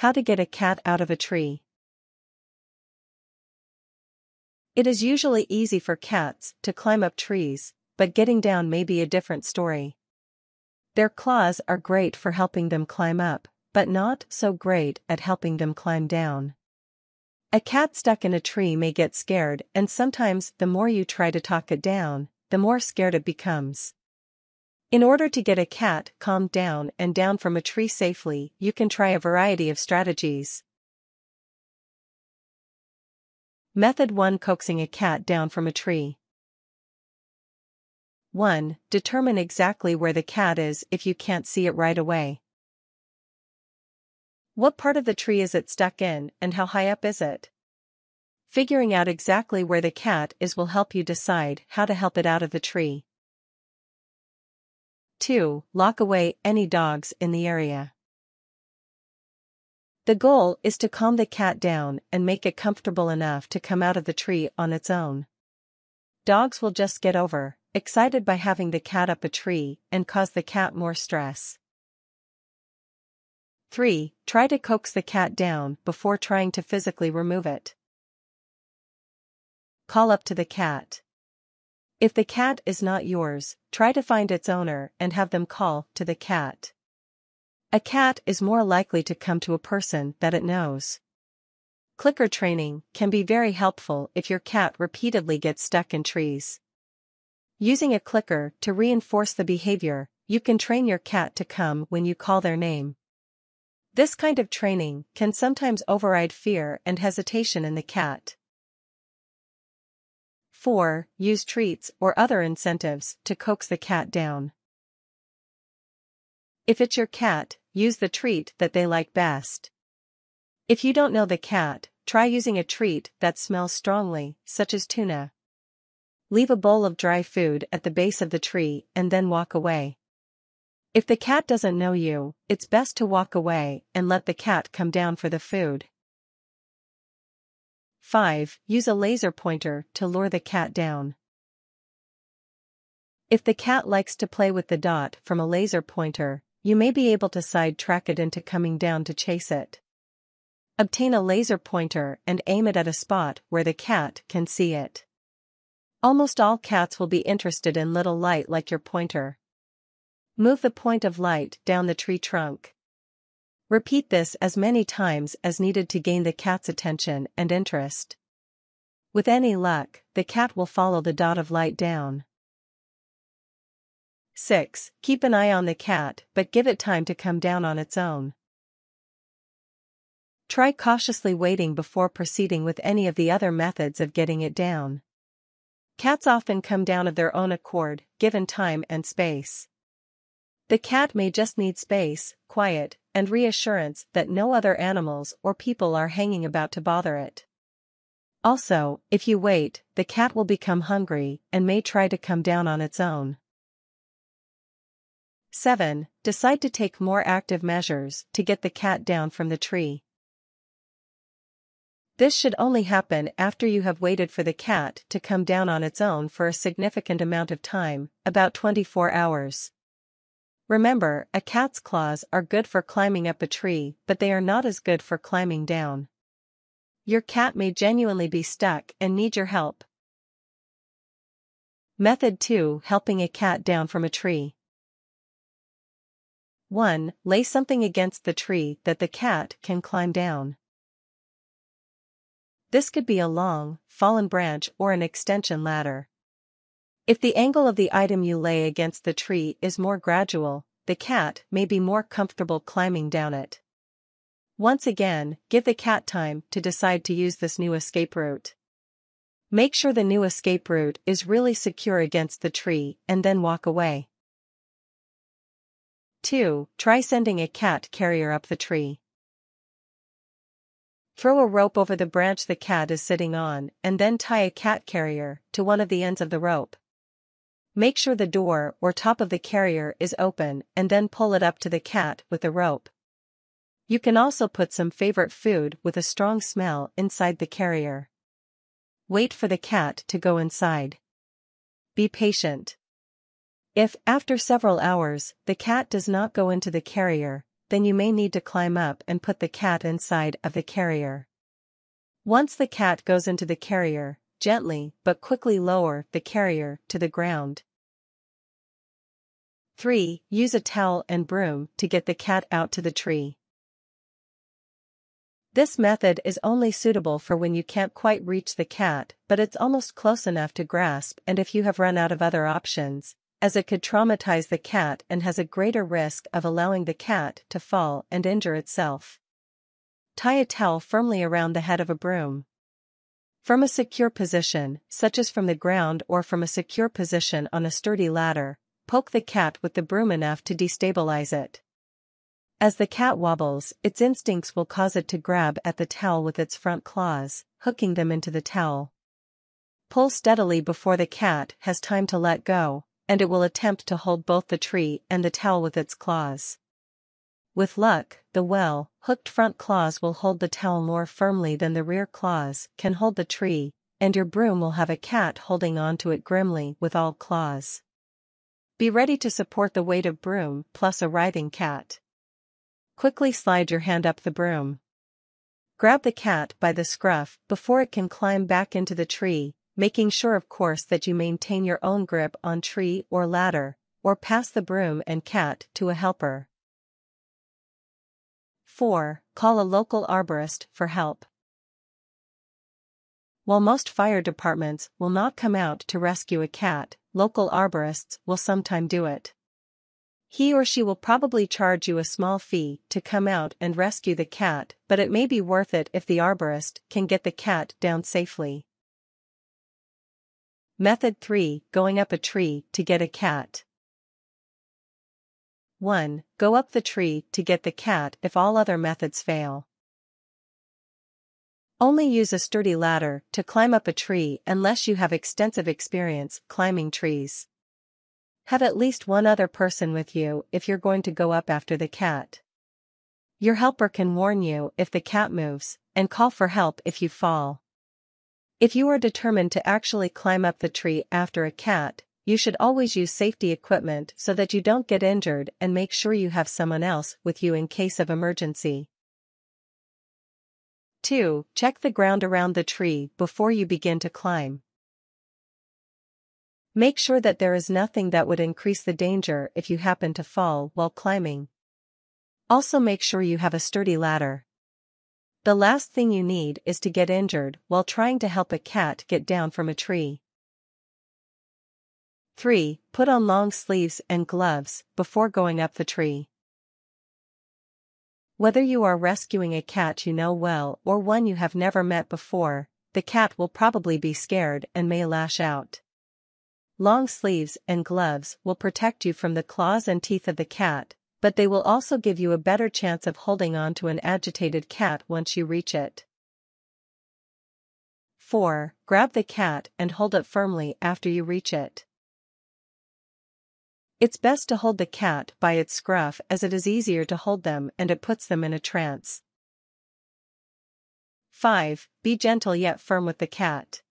How to get a cat out of a tree. It is usually easy for cats to climb up trees, but getting down may be a different story. Their claws are great for helping them climb up, but not so great at helping them climb down. A cat stuck in a tree may get scared, and sometimes the more you try to talk it down, the more scared it becomes. In order to get a cat calmed down and down from a tree safely, you can try a variety of strategies. Method 1: Coaxing a cat down from a tree. 1. Determine exactly where the cat is if you can't see it right away. What part of the tree is it stuck in, and how high up is it? Figuring out exactly where the cat is will help you decide how to help it out of the tree. 2. Lock away any dogs in the area. The goal is to calm the cat down and make it comfortable enough to come out of the tree on its own. Dogs will just get excited by having the cat up a tree and cause the cat more stress. 3. Try to coax the cat down before trying to physically remove it. Call up to the cat. If the cat is not yours, try to find its owner and have them call to the cat. A cat is more likely to come to a person that it knows. Clicker training can be very helpful if your cat repeatedly gets stuck in trees. Using a clicker to reinforce the behavior, you can train your cat to come when you call their name. This kind of training can sometimes override fear and hesitation in the cat. 4. Use treats or other incentives to coax the cat down. If it's your cat, use the treat that they like best. If you don't know the cat, try using a treat that smells strongly, such as tuna. Leave a bowl of dry food at the base of the tree and then walk away. If the cat doesn't know you, it's best to walk away and let the cat come down for the food. 5. Use a laser pointer to lure the cat down. If the cat likes to play with the dot from a laser pointer, you may be able to sidetrack it into coming down to chase it. Obtain a laser pointer and aim it at a spot where the cat can see it. Almost all cats will be interested in little light like your pointer. Move the point of light down the tree trunk. Repeat this as many times as needed to gain the cat's attention and interest. With any luck, the cat will follow the dot of light down. 6. Keep an eye on the cat, but give it time to come down on its own. Try cautiously waiting before proceeding with any of the other methods of getting it down. Cats often come down of their own accord, given time and space. The cat may just need space, quiet, and reassurance that no other animals or people are hanging about to bother it. Also, if you wait, the cat will become hungry and may try to come down on its own. 7. Decide to take more active measures to get the cat down from the tree. This should only happen after you have waited for the cat to come down on its own for a significant amount of time, about 24 hours. Remember, a cat's claws are good for climbing up a tree, but they are not as good for climbing down. Your cat may genuinely be stuck and need your help. Method 2: Helping a cat down from a tree. 1. Lay something against the tree that the cat can climb down. This could be a long, fallen branch or an extension ladder. If the angle of the item you lay against the tree is more gradual, the cat may be more comfortable climbing down it. Once again, give the cat time to decide to use this new escape route. Make sure the new escape route is really secure against the tree and then walk away. 2. Try sending a cat carrier up the tree. Throw a rope over the branch the cat is sitting on and then tie a cat carrier to one of the ends of the rope. Make sure the door or top of the carrier is open and then pull it up to the cat with the rope. You can also put some favorite food with a strong smell inside the carrier. Wait for the cat to go inside. Be patient. If, after several hours, the cat does not go into the carrier, then you may need to climb up and put the cat inside of the carrier. Once the cat goes into the carrier, gently but quickly lower the carrier to the ground. 3. Use a towel and broom to get the cat out to the tree. This method is only suitable for when you can't quite reach the cat, but it's almost close enough to grasp, and if you have run out of other options, as it could traumatize the cat and has a greater risk of allowing the cat to fall and injure itself. Tie a towel firmly around the head of a broom. From a secure position, such as from the ground or from a secure position on a sturdy ladder, poke the cat with the broom enough to destabilize it. As the cat wobbles, its instincts will cause it to grab at the towel with its front claws, hooking them into the towel. Pull steadily before the cat has time to let go, and it will attempt to hold both the tree and the towel with its claws. With luck, the well-hooked front claws will hold the towel more firmly than the rear claws can hold the tree, and your broom will have a cat holding onto it grimly with all claws. Be ready to support the weight of broom plus a writhing cat. Quickly slide your hand up the broom. Grab the cat by the scruff before it can climb back into the tree, making sure of course that you maintain your own grip on tree or ladder, or pass the broom and cat to a helper. 4. Call a local arborist for help. While most fire departments will not come out to rescue a cat, local arborists will sometime do it. He or she will probably charge you a small fee to come out and rescue the cat, but it may be worth it if the arborist can get the cat down safely. Method 3. Going up a tree to get a cat. 1. Go up the tree to get the cat if all other methods fail. Only use a sturdy ladder to climb up a tree unless you have extensive experience climbing trees. Have at least one other person with you if you're going to go up after the cat. Your helper can warn you if the cat moves, and call for help if you fall. If you are determined to actually climb up the tree after a cat, you should always use safety equipment so that you don't get injured, and make sure you have someone else with you in case of emergency. 2. Check the ground around the tree before you begin to climb. Make sure that there is nothing that would increase the danger if you happen to fall while climbing. Also make sure you have a sturdy ladder. The last thing you need is to get injured while trying to help a cat get down from a tree. 3. Put on long sleeves and gloves before going up the tree. Whether you are rescuing a cat you know well or one you have never met before, the cat will probably be scared and may lash out. Long sleeves and gloves will protect you from the claws and teeth of the cat, but they will also give you a better chance of holding on to an agitated cat once you reach it. 4. Grab the cat and hold it firmly after you reach it. It's best to hold the cat by its scruff as it is easier to hold them and it puts them in a trance. 5. Be gentle yet firm with the cat.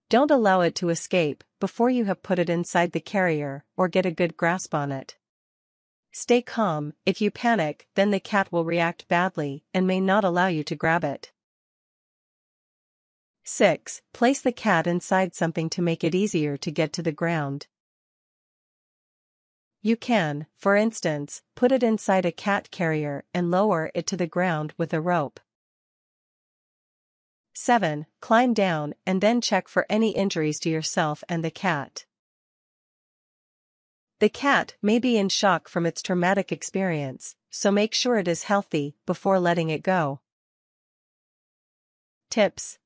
Don't allow it to escape before you have put it inside the carrier or get a good grasp on it. Stay calm. If you panic, then the cat will react badly and may not allow you to grab it. 6. Place the cat inside something to make it easier to get to the ground. You can, for instance, put it inside a cat carrier and lower it to the ground with a rope. 7. Climb down and then check for any injuries to yourself and the cat. The cat may be in shock from its traumatic experience, so make sure it is healthy before letting it go. Tips.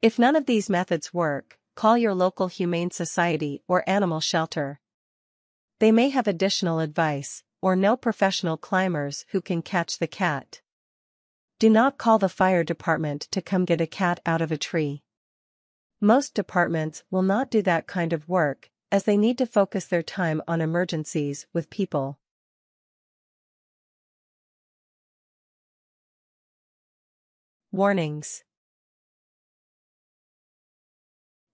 If none of these methods work, call your local humane society or animal shelter. They may have additional advice, or know professional climbers who can catch the cat. Do not call the fire department to come get a cat out of a tree. Most departments will not do that kind of work, as they need to focus their time on emergencies with people. Warnings.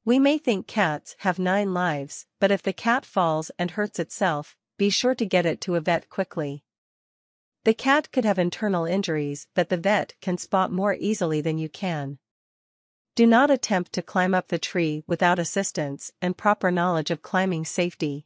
We may think cats have 9 lives, but if the cat falls and hurts itself, be sure to get it to a vet quickly. The cat could have internal injuries that the vet can spot more easily than you can. Do not attempt to climb up the tree without assistance and proper knowledge of climbing safety.